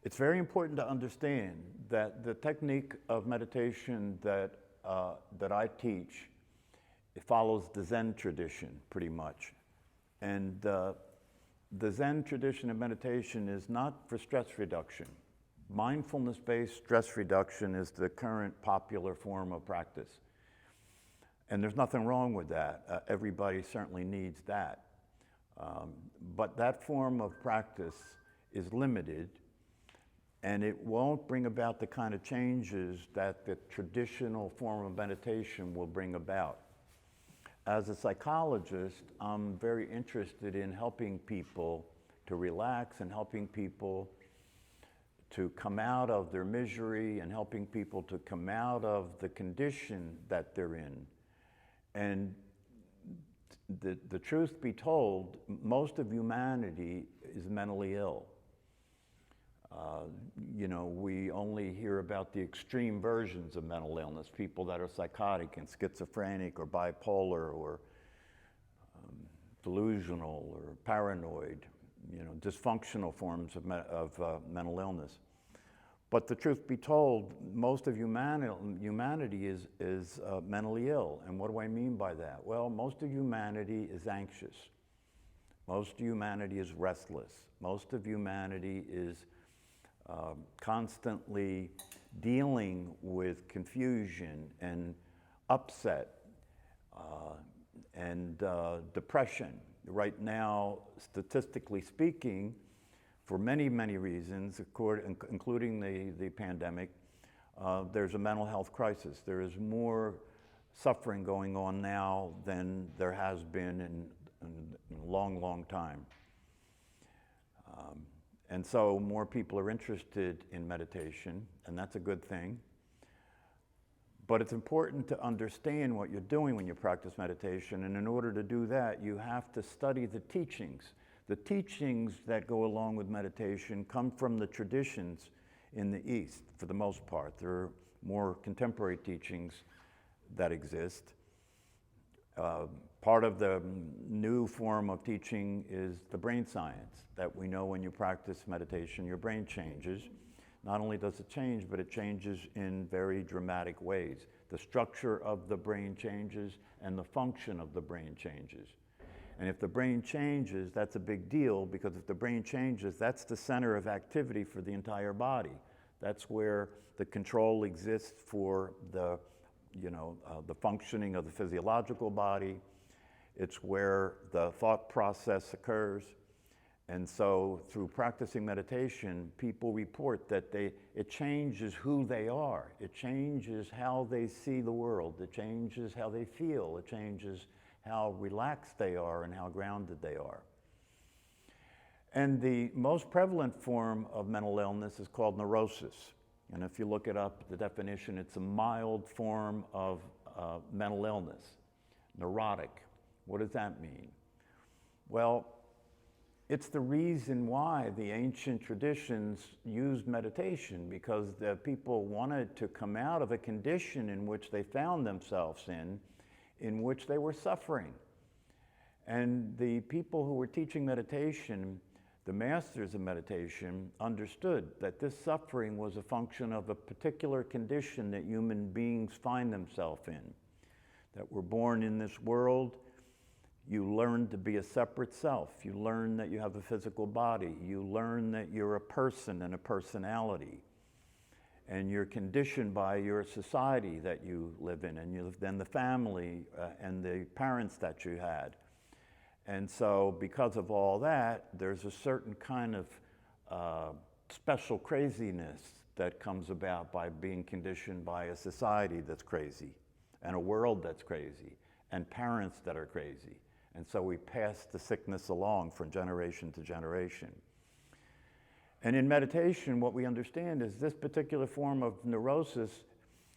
It's very important to understand that the technique of meditation that I teach, it follows the Zen tradition pretty much. And the Zen tradition of meditation is not for stress reduction. Mindfulness-based stress reduction is the current popular form of practice. And there's nothing wrong with that. Everybody certainly needs that. But that form of practice is limited, and it won't bring about the kind of changes that the traditional form of meditation will bring about. As a psychologist, I'm very interested in helping people to relax and helping people to come out of their misery and helping people to come out of the condition that they're in. And the truth be told, most of humanity is mentally ill. We only hear about the extreme versions of mental illness, people that are psychotic and schizophrenic or bipolar or delusional or paranoid, dysfunctional forms of mental illness. But the truth be told, most of humanity is mentally ill. And what do I mean by that? Well, most of humanity is anxious. Most of humanity is restless. Most of humanity is constantly dealing with confusion and upset and depression. Right now, statistically speaking, for many, many reasons, including the pandemic, there's a mental health crisis. There is more suffering going on now than there has been in a long, long time. And so more people are interested in meditation, and that's a good thing. But it's important to understand what you're doing when you practice meditation, and in order to do that, you have to study the teachings. The teachings that go along with meditation come from the traditions in the East, for the most part. There are more contemporary teachings that exist. Part of the new form of teaching is the brain science, that we know when you practice meditation, your brain changes. Not only does it change, but it changes in very dramatic ways. The structure of the brain changes and the function of the brain changes. And if the brain changes, that's a big deal, because if the brain changes, that's the center of activity for the entire body. That's where the control exists for the functioning of the physiological body. It's where the thought process occurs. And so through practicing meditation, people report that it changes who they are. It changes how they see the world. It changes how they feel. It changes how relaxed they are and how grounded they are. And the most prevalent form of mental illness is called neurosis. And if you look it up, the definition, it's a mild form of mental illness. Neurotic. What does that mean? Well, it's the reason why the ancient traditions used meditation, because the people wanted to come out of a condition in which they found themselves in which they were suffering. And the people who were teaching meditation, the masters of meditation, understood that this suffering was a function of a particular condition that human beings find themselves in. That we're born in this world, you learn to be a separate self. You learn that you have a physical body. You learn that you're a person and a personality. And you're conditioned by your society that you live in, and then the family and the parents that you had. And so because of all that, there's a certain kind of special craziness that comes about by being conditioned by a society that's crazy, and a world that's crazy, and parents that are crazy. And so we pass the sickness along from generation to generation. And in meditation, what we understand is this particular form of neurosis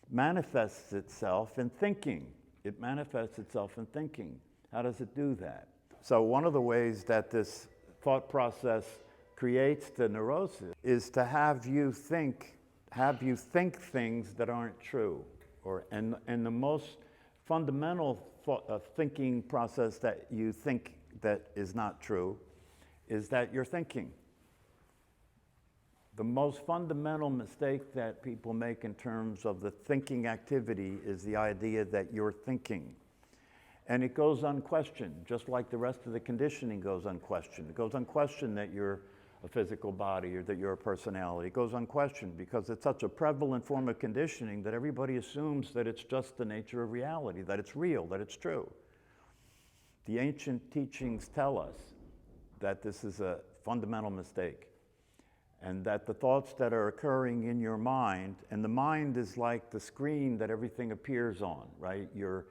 manifests itself in thinking. It manifests itself in thinking. How does it do that? So one of the ways that this thought process creates the neurosis is to have you think things that aren't true. And the most fundamental thinking process that you think that is not true is that you're thinking. The most fundamental mistake that people make in terms of the thinking activity is the idea that you're thinking. And it goes unquestioned, just like the rest of the conditioning goes unquestioned. It goes unquestioned that you're a physical body or that you're a personality. It goes unquestioned because it's such a prevalent form of conditioning that everybody assumes that it's just the nature of reality, that it's real, that it's true. The ancient teachings tell us that this is a fundamental mistake, and that the thoughts that are occurring in your mind, and the mind is like the screen that everything appears on, right? Your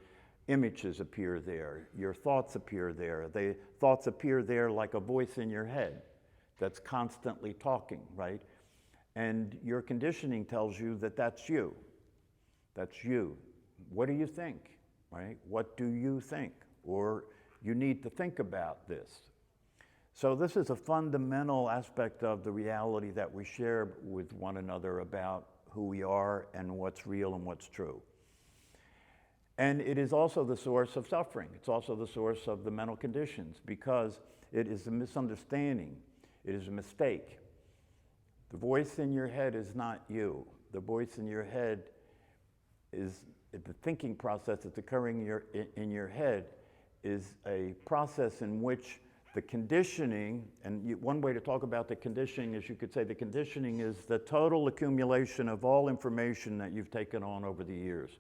images appear there, your thoughts appear there. The thoughts appear there like a voice in your head that's constantly talking, right? And your conditioning tells you that that's you. That's you. What do you think, right? What do you think? Or you need to think about this. So this is a fundamental aspect of the reality that we share with one another about who we are and what's real and what's true. And it is also the source of suffering. It's also the source of the mental conditions because it is a misunderstanding. It is a mistake. The voice in your head is not you. The voice in your head is the thinking process that's occurring in your head is a process in which the conditioning, and one way to talk about the conditioning is you could say the conditioning is the total accumulation of all information that you've taken on over the years,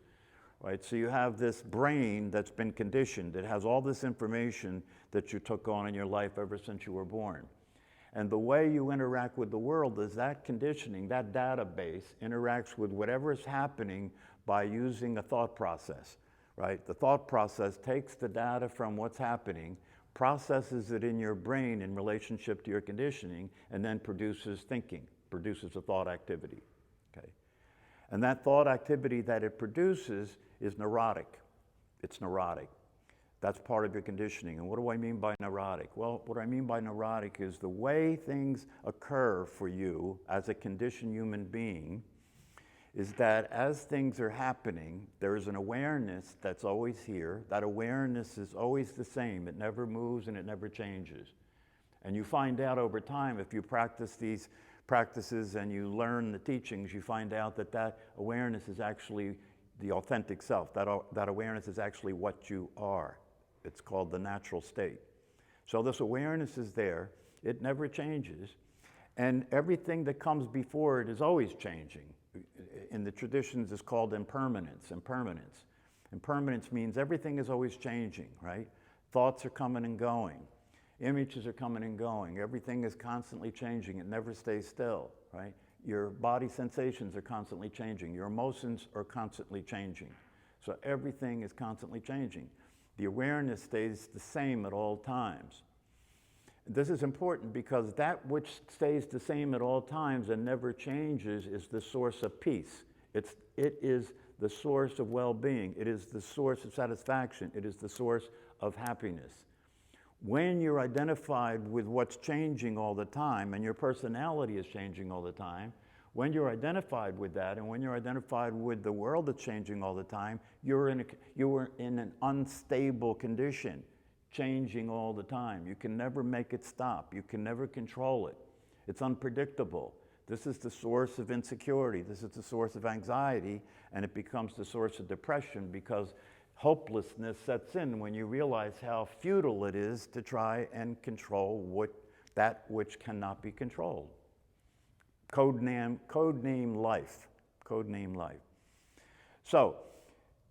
right? So you have this brain that's been conditioned. It has all this information that you took on in your life ever since you were born. And the way you interact with the world is that conditioning, that database interacts with whatever is happening by using a thought process, right? The thought process takes the data from what's happening, processes it in your brain in relationship to your conditioning, and then produces thinking, produces a thought activity, okay? And that thought activity that it produces is neurotic. It's neurotic. That's part of your conditioning. And what do I mean by neurotic? Well, what I mean by neurotic is the way things occur for you as a conditioned human being is that as things are happening, there is an awareness that's always here. That awareness is always the same. It never moves and it never changes. And you find out over time, if you practice these practices and you learn the teachings, you find out that that awareness is actually the authentic self. That awareness is actually what you are. It's called the natural state. So this awareness is there. It never changes. And everything that comes before it is always changing. In the traditions, it's called impermanence. Impermanence. Impermanence means everything is always changing, right? Thoughts are coming and going. Images are coming and going. Everything is constantly changing. It never stays still, right? Your body sensations are constantly changing. Your emotions are constantly changing. So everything is constantly changing. The awareness stays the same at all times. This is important because that which stays the same at all times and never changes is the source of peace. It is the source of well-being. It is the source of satisfaction. It is the source of happiness. When you're identified with what's changing all the time and your personality is changing all the time, when you're identified with that and when you're identified with the world that's changing all the time, you're in an unstable condition, changing all the time. You can never make it stop. You can never control it. It's unpredictable. This is the source of insecurity. This is the source of anxiety, and it becomes the source of depression because hopelessness sets in when you realize how futile it is to try and control that which cannot be controlled. Codename life. Codename life. So,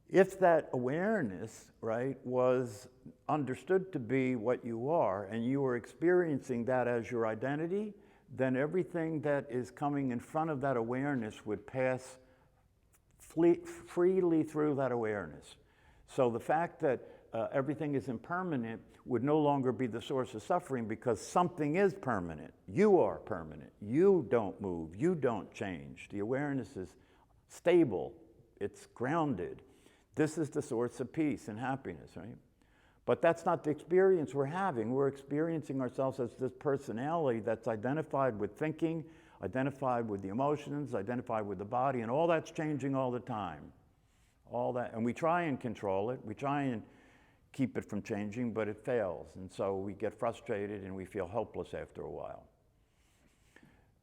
if that awareness, right, was understood to be what you are, and you were experiencing that as your identity, then everything that is coming in front of that awareness would pass freely through that awareness. So the fact that everything is impermanent would no longer be the source of suffering because something is permanent. You are permanent. You don't move. You don't change. The awareness is stable. It's grounded. This is the source of peace and happiness, right? But that's not the experience we're having. We're experiencing ourselves as this personality that's identified with thinking, identified with the emotions, identified with the body, and all that's changing all the time. All that, and we try and control it. We try and keep it from changing, but it fails. And so we get frustrated and we feel hopeless after a while.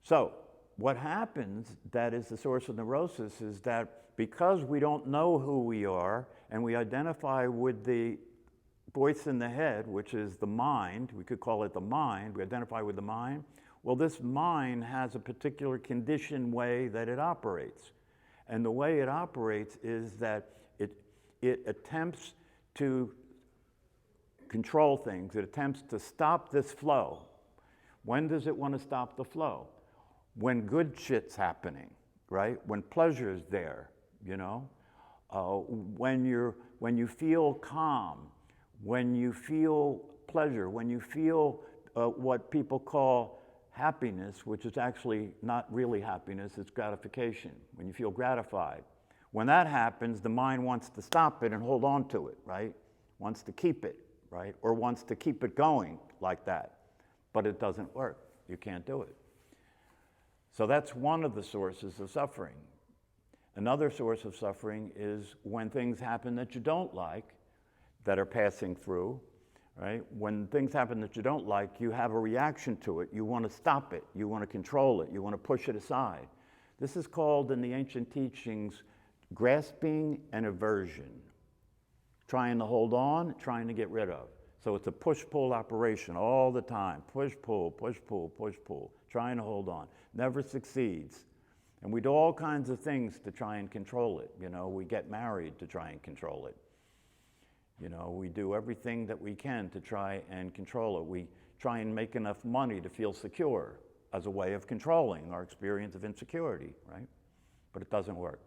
So what happens that is the source of neurosis is that because we don't know who we are and we identify with the voice in the head, which is the mind, we could call it the mind, we identify with the mind, well, this mind has a particular conditioned way that it operates. And the way it operates is that it attempts to control things. It attempts to stop this flow. When does it want to stop the flow? When good shit's happening, right? When pleasure's there, you know? When you feel calm, when you feel pleasure, when you feel what people call happiness, which is actually not really happiness, it's gratification, when you feel gratified. When that happens, the mind wants to stop it and hold on to it, right? Wants to keep it, right? Or wants to keep it going like that. But it doesn't work. You can't do it. So that's one of the sources of suffering. Another source of suffering is when things happen that you don't like, that are passing through, right? When things happen that you don't like, you have a reaction to it. You want to stop it. You want to control it. You want to push it aside. This is called, in the ancient teachings, grasping and aversion. Trying to hold on, trying to get rid of. So it's a push-pull operation all the time. Push-pull, push-pull, push-pull. Trying to hold on. Never succeeds. And we do all kinds of things to try and control it. You know, we get married to try and control it. You know, we do everything that we can to try and control it. We try and make enough money to feel secure as a way of controlling our experience of insecurity, right? But it doesn't work.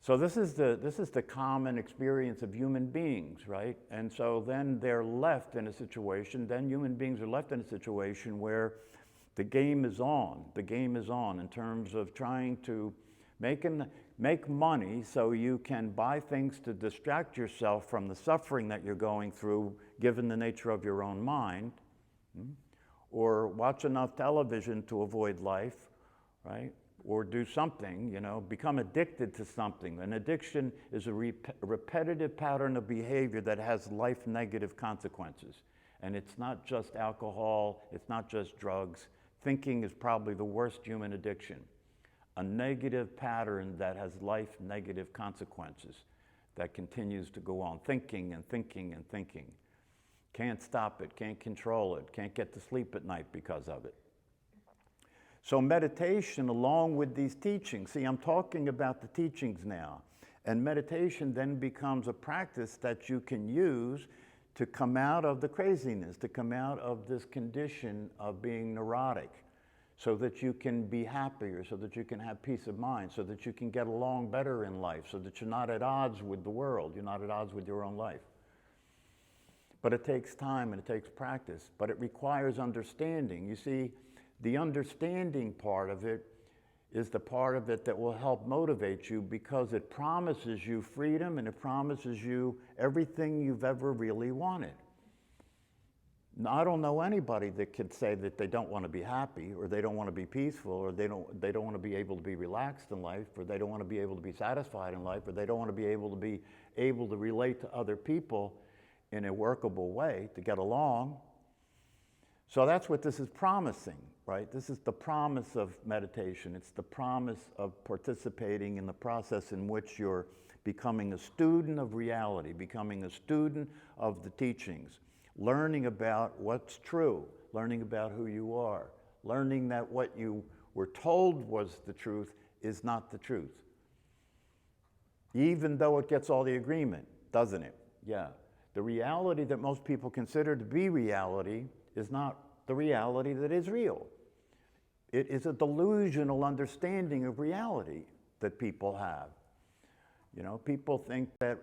So this is the common experience of human beings, right? And so then they're left in a situation, then human beings are left in a situation where the game is on. The game is on in terms of trying to make money so you can buy things to distract yourself from the suffering that you're going through, given the nature of your own mind, or watch enough television to avoid life, right? Or do something, you know, become addicted to something. An addiction is a repetitive pattern of behavior that has life negative consequences. And it's not just alcohol, it's not just drugs. Thinking is probably the worst human addiction. A negative pattern that has life negative consequences that continues to go on, thinking and thinking and thinking. Can't stop it, can't control it, can't get to sleep at night because of it. So meditation, along with these teachings, see, I'm talking about the teachings now, and meditation then becomes a practice that you can use to come out of the craziness, to come out of this condition of being neurotic, so that you can be happier, so that you can have peace of mind, so that you can get along better in life, so that you're not at odds with the world, you're not at odds with your own life. But it takes time and it takes practice, but it requires understanding. You see, the understanding part of it is the part of it that will help motivate you, because it promises you freedom and it promises you everything you've ever really wanted. Now, I don't know anybody that could say that they don't want to be happy, or they don't want to be peaceful, or they don't want to be able to be relaxed in life, or they don't want to be able to be satisfied in life, or they don't want to be able to relate to other people in a workable way to get along. So that's what this is promising, right? This is the promise of meditation. It's the promise of participating in the process in which you're becoming a student of reality, becoming a student of the teachings, learning about what's true, learning about who you are, learning that what you were told was the truth is not the truth. Even though it gets all the agreement, doesn't it? Yeah. The reality that most people consider to be reality is not the reality that is real. It is a delusional understanding of reality that people have. You know, people think that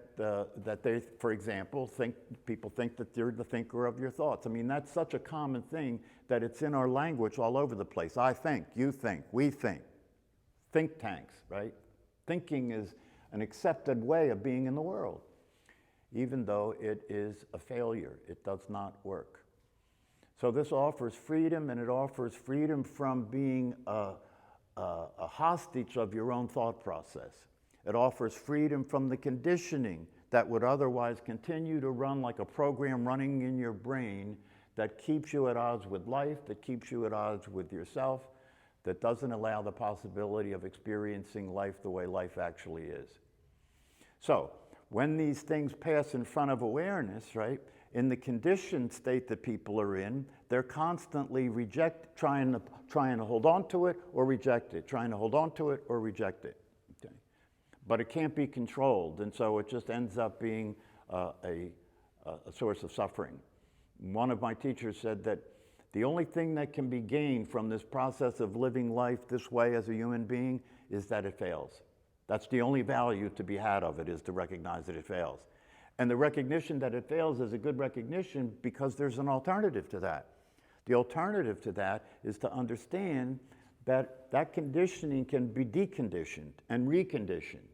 they, for example, people think that you're the thinker of your thoughts. I mean, that's such a common thing that it's in our language all over the place. I think, you think, we think. Think tanks, right? Thinking is an accepted way of being in the world, even though it is a failure. It does not work. So this offers freedom, and it offers freedom from being a hostage of your own thought process. It offers freedom from the conditioning that would otherwise continue to run like a program running in your brain that keeps you at odds with life, that keeps you at odds with yourself, that doesn't allow the possibility of experiencing life the way life actually is. So, when these things pass in front of awareness, right, in the conditioned state that people are in, they're constantly trying to hold on to it or reject it, trying to hold on to it or reject it. Okay? But it can't be controlled, and so it just ends up being a source of suffering. One of my teachers said that the only thing that can be gained from this process of living life this way as a human being is that it fails. That's the only value to be had of it, is to recognize that it fails. And the recognition that it fails is a good recognition because there's an alternative to that. The alternative to that is to understand that that conditioning can be deconditioned and reconditioned.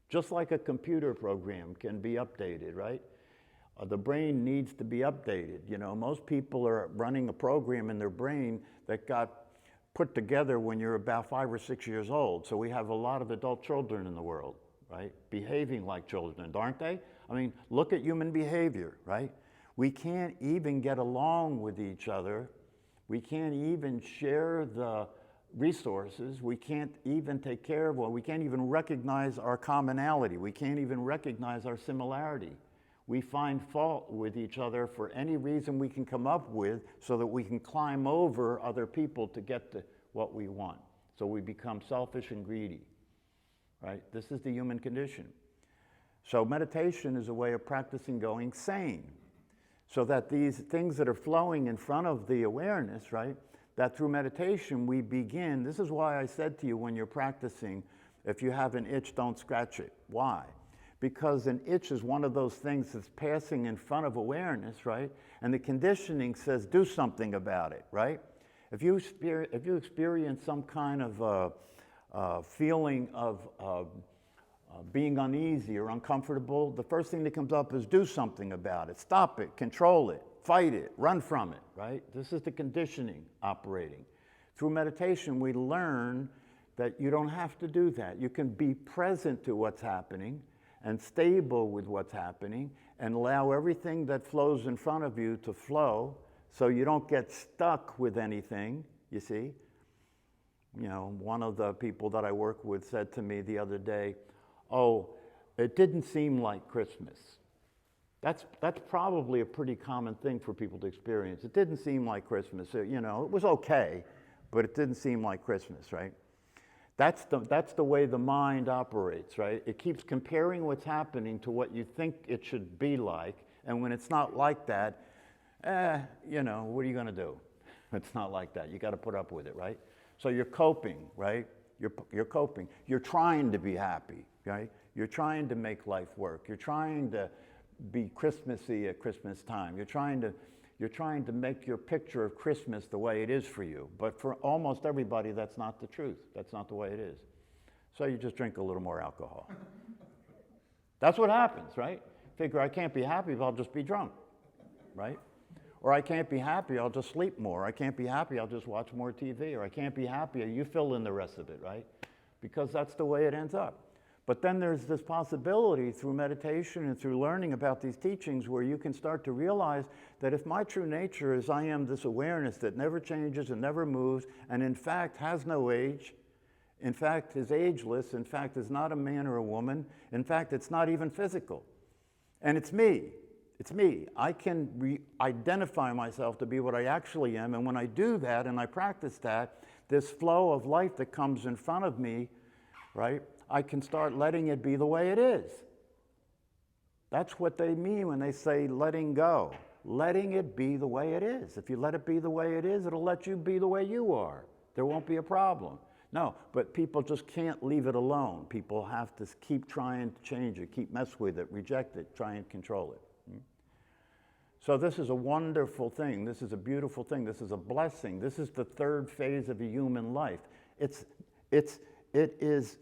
Just like a computer program can be updated, right? The brain needs to be updated. You know, most people are running a program in their brain that got put together when you're about 5 or 6 years old. So we have a lot of adult children in the world, right? Behaving like children, aren't they? I mean, look at human behavior, right? We can't even get along with each other. We can't even share the resources. We can't even take care of, well, we can't even recognize our commonality. We can't even recognize our similarity. We find fault with each other for any reason we can come up with so that we can climb over other people to get to what we want. So we become selfish and greedy, right? This is the human condition. So meditation is a way of practicing going sane, so that these things that are flowing in front of the awareness, right, that through meditation we begin. This is why I said to you when you're practicing, if you have an itch, don't scratch it. Why? Because an itch is one of those things that's passing in front of awareness, right? And the conditioning says, do something about it, right? If you experience some kind of feeling of being uneasy or uncomfortable, the first thing that comes up is do something about it. Stop it, control it, fight it, run from it, right? This is the conditioning operating. Through meditation, we learn that you don't have to do that. You can be present to what's happening and stable with what's happening and allow everything that flows in front of you to flow so you don't get stuck with anything, you see. You know, one of the people that I work with said to me the other day, oh, it didn't seem like Christmas. That's probably a pretty common thing for people to experience. It didn't seem like Christmas. You know, it was okay, but it didn't seem like Christmas, right? That's the way the mind operates, right? It keeps comparing what's happening to what you think it should be like, and when it's not like that, you know, what are you going to do? It's not like that. You got to put up with it, right? So you're coping, right? You're coping. You're trying to be happy, right? You're trying to make life work. You're trying to be Christmassy at Christmas time. You're trying to make your picture of Christmas the way it is for you. But for almost everybody, that's not the truth. That's not the way it is. So you just drink a little more alcohol. That's what happens, right? Figure I can't be happy if I'll just be drunk, right? Or I can't be happy, I'll just sleep more. I can't be happy, I'll just watch more TV. Or I can't be happy, you fill in the rest of it, right? Because that's the way it ends up. But then there's this possibility through meditation and through learning about these teachings where you can start to realize that if my true nature is I am this awareness that never changes and never moves, and in fact has no age, in fact is ageless, in fact is not a man or a woman, in fact it's not even physical. And it's me. It's me. I can identify myself to be what I actually am, and when I do that and I practice that, this flow of life that comes in front of me, right, I can start letting it be the way it is. That's what they mean when they say letting go. Letting it be the way it is. If you let it be the way it is, it'll let you be the way you are. There won't be a problem. No, but people just can't leave it alone. People have to keep trying to change it, keep mess with it, reject it, try and control it. So this is a wonderful thing. This is a beautiful thing. This is a blessing. This is the third phase of a human life. It is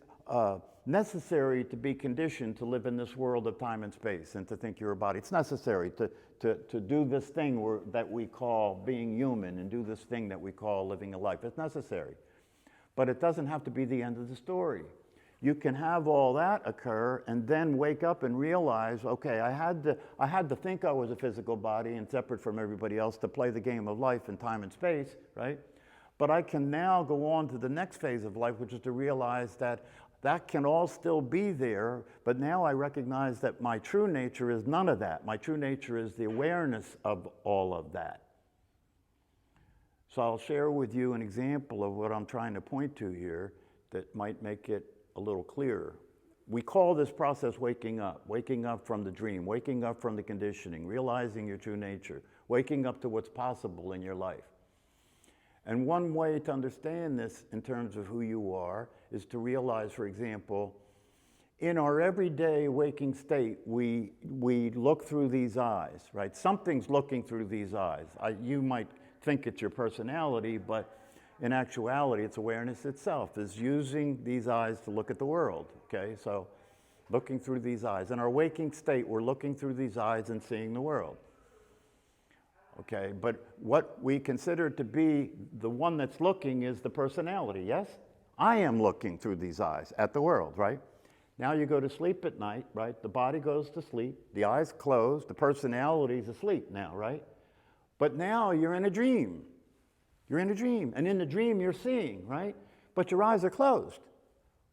necessary to be conditioned to live in this world of time and space and to think you're a body. It's necessary to do this thing that we call being human and do this thing that we call living a life. It's necessary. But it doesn't have to be the end of the story. You can have all that occur and then wake up and realize, okay, I had to think I was a physical body and separate from everybody else to play the game of life in time and space, right? But I can now go on to the next phase of life, which is to realize that that can all still be there, but now I recognize that my true nature is none of that. My true nature is the awareness of all of that. So I'll share with you an example of what I'm trying to point to here that might make it a little clearer. We call this process waking up from the dream, waking up from the conditioning, realizing your true nature, waking up to what's possible in your life. And one way to understand this in terms of who you are is to realize, for example, in our everyday waking state, we look through these eyes, right? Something's looking through these eyes. You might think it's your personality, but in actuality, it's awareness itself is using these eyes to look at the world, okay? So looking through these eyes. In our waking state, we're looking through these eyes and seeing the world. Okay, but what we consider to be the one that's looking is the personality, yes? I am looking through these eyes at the world, right? Now you go to sleep at night, right? The body goes to sleep, the eyes closed, the personality's asleep now, right? But now you're in a dream. You're in a dream, and in the dream you're seeing, right? But your eyes are closed.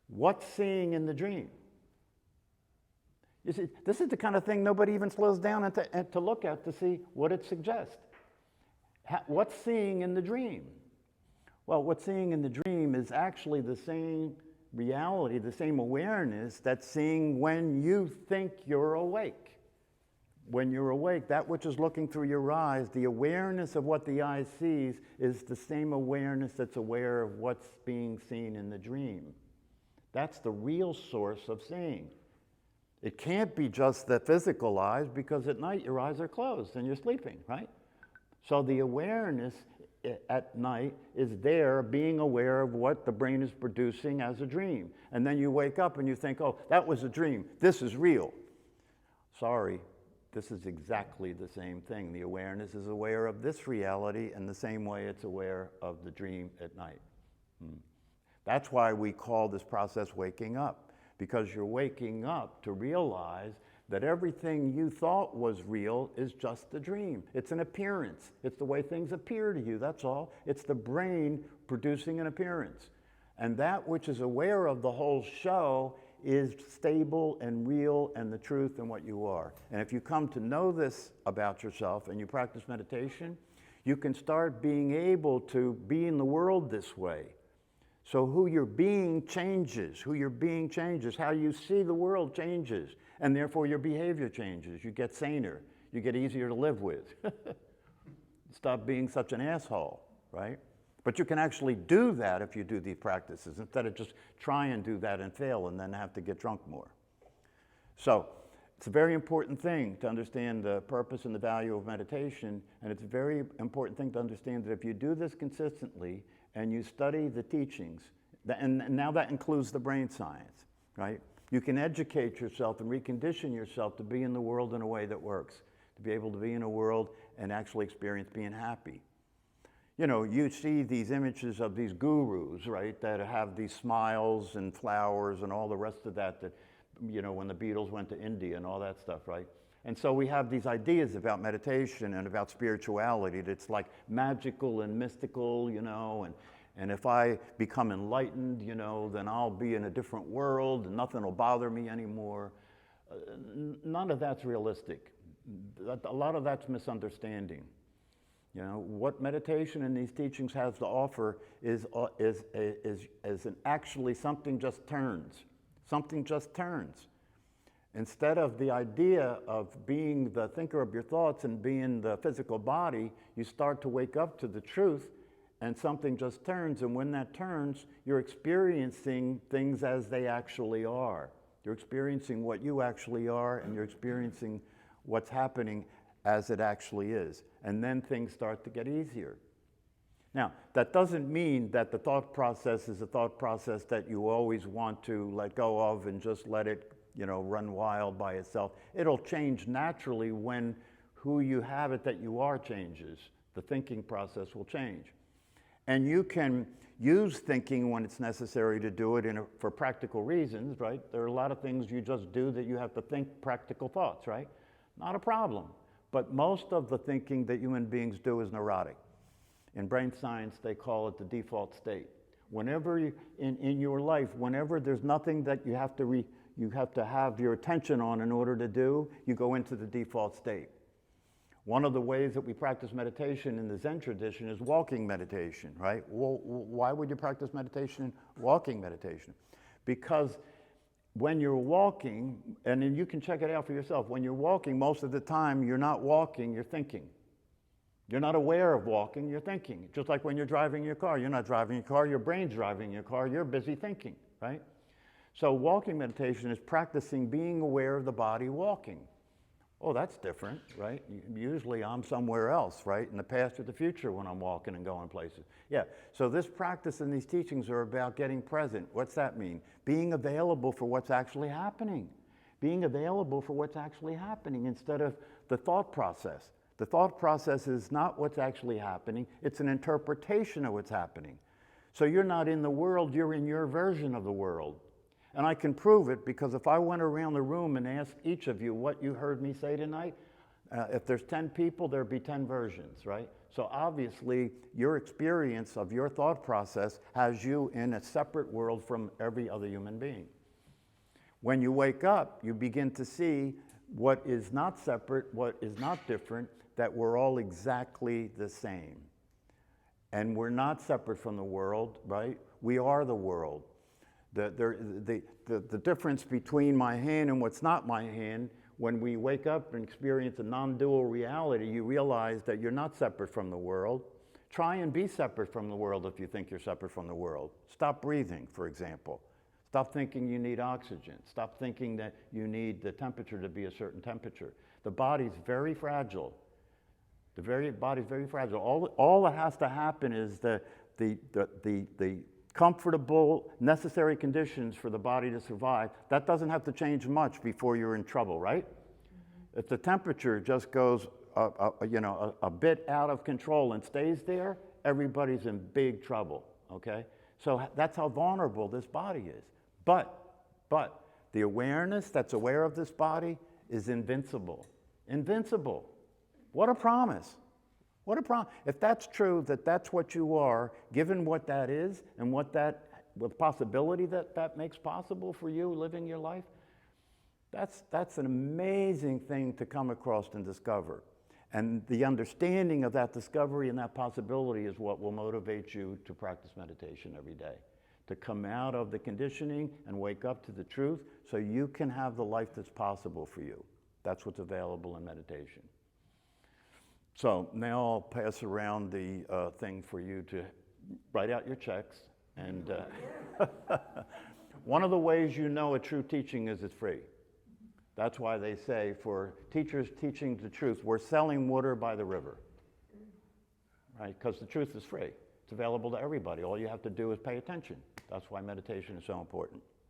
What's seeing in the dream? You see, this is the kind of thing nobody even slows down and to look at to see what it suggests. What's seeing in the dream? Well, what's seeing in the dream is actually the same reality, the same awareness that's seeing when you think you're awake. When you're awake, that which is looking through your eyes, the awareness of what the eye sees is the same awareness that's aware of what's being seen in the dream. That's the real source of seeing. It can't be just the physical eyes, because at night your eyes are closed and you're sleeping, right? So the awareness at night is there, being aware of what the brain is producing as a dream. And then you wake up and you think, oh, that was a dream. This is real. Sorry, this is exactly the same thing. The awareness is aware of this reality in the same way it's aware of the dream at night. That's why we call this process waking up. Because you're waking up to realize that everything you thought was real is just a dream. It's an appearance. It's the way things appear to you, that's all. It's the brain producing an appearance. And that which is aware of the whole show is stable and real and the truth and what you are. And if you come to know this about yourself and you practice meditation, you can start being able to be in the world this way. So who you're being changes, how you see the world changes, and therefore your behavior changes. You get saner, you get easier to live with. Stop being such an asshole, right? But you can actually do that if you do these practices, instead of just try and do that and fail and then have to get drunk more. So it's a very important thing to understand the purpose and the value of meditation, and it's a very important thing to understand that if you do this consistently, and you study the teachings, and now that includes the brain science, right? You can educate yourself and recondition yourself to be in the world in a way that works, to be able to be in a world and actually experience being happy. You know, you see these images of these gurus, right, that have these smiles and flowers and all the rest of that, you know, when the Beatles went to India and all that stuff, right? And so we have these ideas about meditation and about spirituality that's like magical and mystical, you know, and if I become enlightened, you know, then I'll be in a different world and nothing will bother me anymore. None of that's realistic. A lot of that's misunderstanding. You know, what meditation and these teachings has to offer is actually something just turns. Something just turns. Instead of the idea of being the thinker of your thoughts and being the physical body, you start to wake up to the truth and something just turns. And when that turns, you're experiencing things as they actually are. You're experiencing what you actually are, and you're experiencing what's happening as it actually is. And then things start to get easier. Now, that doesn't mean that the thought process is a thought process that you always want to let go of and just let it, you know, run wild by itself. It'll change naturally when who you have it that you are changes. The thinking process will change. And you can use thinking when it's necessary to do it for practical reasons, right? There are a lot of things you just do that you have to think practical thoughts, right? Not a problem. But most of the thinking that human beings do is neurotic. In brain science, they call it the default state. Whenever in your life, whenever there's nothing that you have to have your attention on in order to do, you go into the default state. One of the ways that we practice meditation in the Zen tradition is walking meditation, right? Well, why would you practice meditation? Walking meditation. Because when you're walking, and then you can check it out for yourself, when you're walking, most of the time you're not walking, you're thinking. You're not aware of walking, you're thinking. Just like when you're driving your car, you're not driving your car, your brain's driving your car, you're busy thinking, right? So walking meditation is practicing being aware of the body walking. Oh, that's different, right? Usually I'm somewhere else, right? In the past or the future when I'm walking and going places. Yeah, so this practice and these teachings are about getting present. What's that mean? Being available for what's actually happening. Being available for what's actually happening instead of the thought process. The thought process is not what's actually happening, it's an interpretation of what's happening. So you're not in the world, you're in your version of the world. And I can prove it because if I went around the room and asked each of you what you heard me say tonight, if there's 10 people, there'd be 10 versions, right? So obviously, your experience of your thought process has you in a separate world from every other human being. When you wake up, you begin to see what is not separate, what is not different, that we're all exactly the same. And we're not separate from the world, right? We are the world. The difference between my hand and what's not my hand, when we wake up and experience a non-dual reality, you realize that you're not separate from the world. Try and be separate from the world if you think you're separate from the world. Stop breathing, for example. Stop thinking you need oxygen. Stop thinking that you need the temperature to be a certain temperature. The body's very fragile. The body's very fragile. All that has to happen is the comfortable, necessary conditions for the body to survive. That doesn't have to change much before you're in trouble, right? Mm-hmm. If the temperature just goes a bit out of control and stays there, everybody's in big trouble, okay? So that's how vulnerable this body is. But the awareness that's aware of this body is invincible. Invincible. What a promise. What a promise. If that's true, that that's what you are, given what that is and what the possibility that makes possible for you living your life, that's an amazing thing to come across and discover. And the understanding of that discovery and that possibility is what will motivate you to practice meditation every day. To come out of the conditioning and wake up to the truth so you can have the life that's possible for you. That's what's available in meditation. So now I'll pass around the thing for you to write out your checks. And one of the ways you know a true teaching is it's free. That's why they say for teachers teaching the truth, we're selling water by the river, right? Because the truth is free. It's available to everybody. All you have to do is pay attention. That's why meditation is so important.